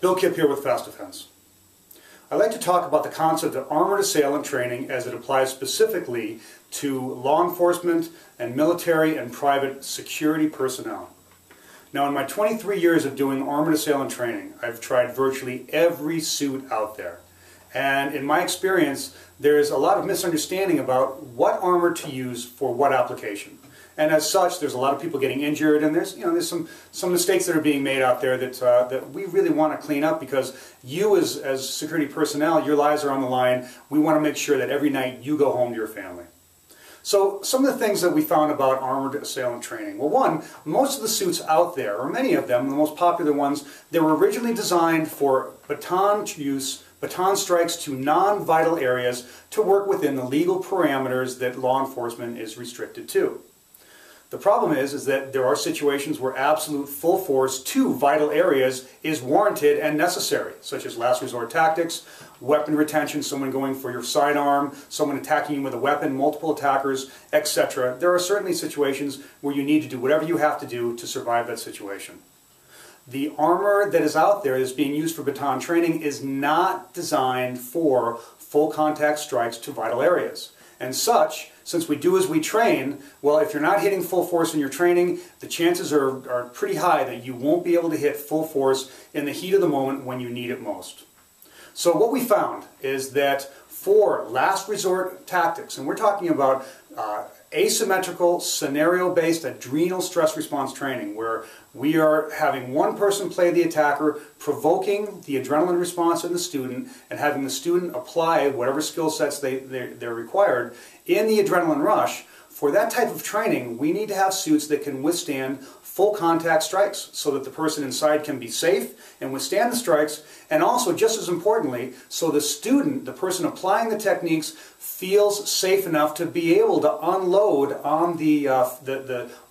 Bill Kipp here with Fast Defense. I'd like to talk about the concept of armored assailant training as it applies specifically to law enforcement and military and private security personnel. Now, in my 23 years of doing armored assailant training, I've tried virtually every suit out there. And in my experience, there's a lot of misunderstanding about what armor to use for what application. And as such, there's a lot of people getting injured, and there's some mistakes that are being made out there that we really want to clean up, because you as security personnel, your lives are on the line. We want to make sure that every night you go home to your family. So some of the things that we found about armored assailant training. Well, one, most of the suits out there, or many of them, the most popular ones, they were originally designed for baton use, baton strikes to non-vital areas to work within the legal parameters that law enforcement is restricted to. The problem is that there are situations where absolute full force to vital areas is warranted and necessary, such as last resort tactics, weapon retention, someone going for your sidearm, someone attacking you with a weapon, multiple attackers, etc. There are certainly situations where you need to do whatever you have to do to survive that situation. The armor that is out there that's being used for baton training is not designed for full contact strikes to vital areas. And such, since we do as we train, well, if you're not hitting full force in your training, the chances are pretty high that you won't be able to hit full force in the heat of the moment when you need it most. So what we found is that for last resort tactics, and we're talking about asymmetrical, scenario-based adrenal stress response training, where we are having one person play the attacker, provoking the adrenaline response in the student, and having the student apply whatever skill sets they're required in the adrenaline rush. For that type of training, we need to have suits that can withstand full contact strikes so that the person inside can be safe and withstand the strikes, and also, just as importantly, so the student, the person applying the techniques, feels safe enough to be able to unload on the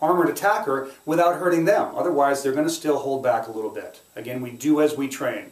armored attacker without hurting them. Otherwise, they're going to still hold back a little bit. Again, we do as we train.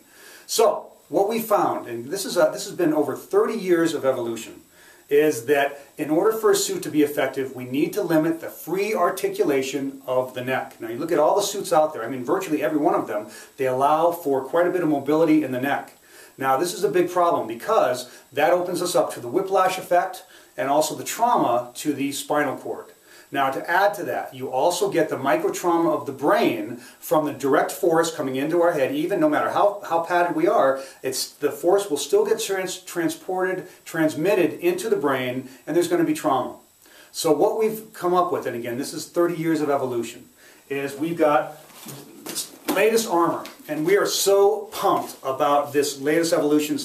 So, what we found, and this has been over 30 years of evolution, is that in order for a suit to be effective, we need to limit the free articulation of the neck. Now, you look at all the suits out there, I mean virtually every one of them, they allow for quite a bit of mobility in the neck. Now, this is a big problem because that opens us up to the whiplash effect and also the trauma to the spinal cord. Now, to add to that, you also get the micro-trauma of the brain from the direct force coming into our head. Even no matter how padded we are, the force will still get transmitted into the brain, and there's going to be trauma. So what we've come up with, and again, this is 30 years of evolution, is we've got this latest armor. And we are so pumped about this latest evolution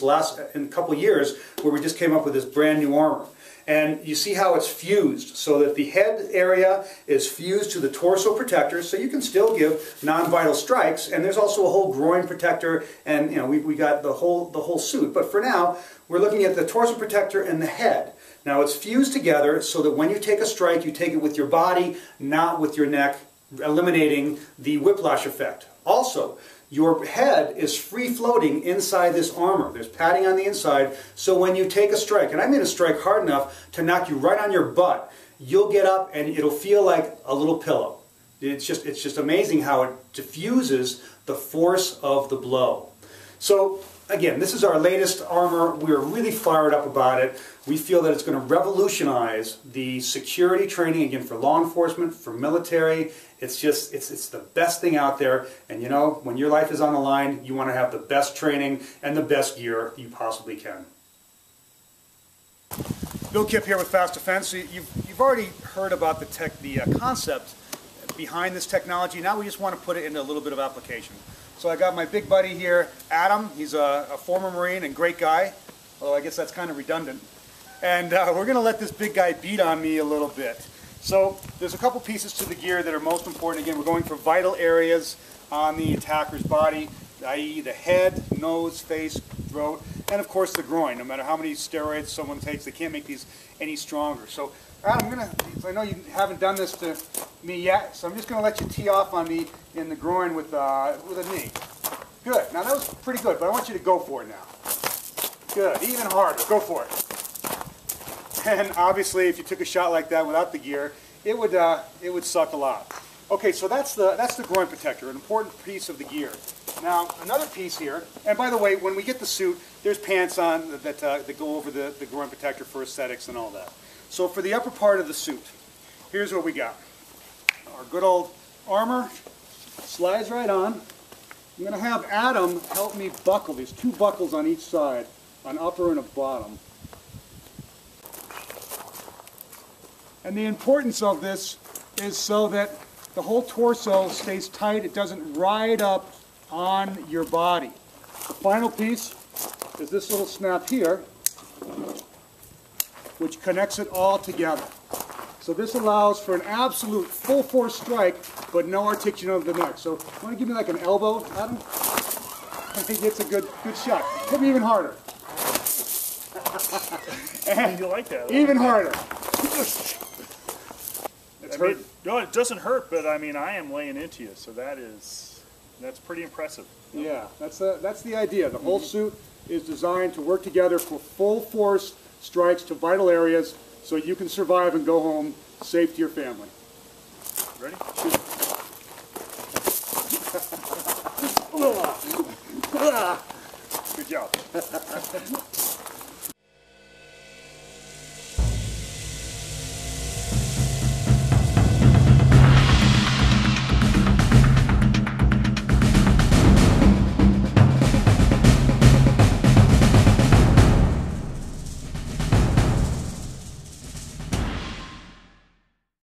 in a couple years, where we just came up with this brand new armor. And you see how it's fused, so that the head area is fused to the torso protector, so you can still give non-vital strikes. And there's also a whole groin protector, and we got the whole suit. But for now, we're looking at the torso protector and the head. Now it's fused together so that when you take a strike, you take it with your body, not with your neck, eliminating the whiplash effect. Also, your head is free-floating inside this armor. There's padding on the inside, so when you take a strike, and I mean a strike hard enough to knock you right on your butt, you'll get up and it'll feel like a little pillow. It's just amazing how it diffuses the force of the blow. So, again, this is our latest armor. We're really fired up about it. We feel that it's going to revolutionize the security training, again, for law enforcement, for military. It's the best thing out there. And you know, when your life is on the line, you want to have the best training and the best gear you possibly can. Bill Kipp here with Fast Defense. You've already heard about the concept behind this technology. Now we just want to put it into a little bit of application. So I got my big buddy here, Adam. He's a former Marine and great guy, although I guess that's kind of redundant. And we're going to let this big guy beat on me a little bit. So there's a couple pieces to the gear that are most important. Again, we're going for vital areas on the attacker's body, i.e. the head, nose, face, throat, and of course the groin. No matter how many steroids someone takes, they can't make these any stronger. So Adam, I know you haven't done this to me yet, so I'm just going to let you tee off on me in the groin with a knee. Good. Now that was pretty good, but I want you to go for it now. Good. Even harder. Go for it. And obviously, if you took a shot like that without the gear, it would suck a lot. Okay, so that's the groin protector, an important piece of the gear. Now, another piece here, and by the way, when we get the suit, there's pants on that go over the groin protector for aesthetics and all that. So for the upper part of the suit, here's what we got. Our good old armor slides right on. I'm going to have Adam help me buckle. There's 2 buckles on each side, an upper and a bottom. And the importance of this is so that the whole torso stays tight. It doesn't ride up on your body. The final piece is this little snap here, which connects it all together. So this allows for an absolute full force strike, but no articulation of the neck. So you want to give me like an elbow, Adam? I think it's a good shot. Hit me even harder. And you like that? Even harder. No, it doesn't hurt, but I mean, I am laying into you, so that's pretty impressive. Yeah, that's the idea. The whole suit is designed to work together for full force strikes to vital areas, so you can survive and go home safe to your family. Ready? Shoot. Good job.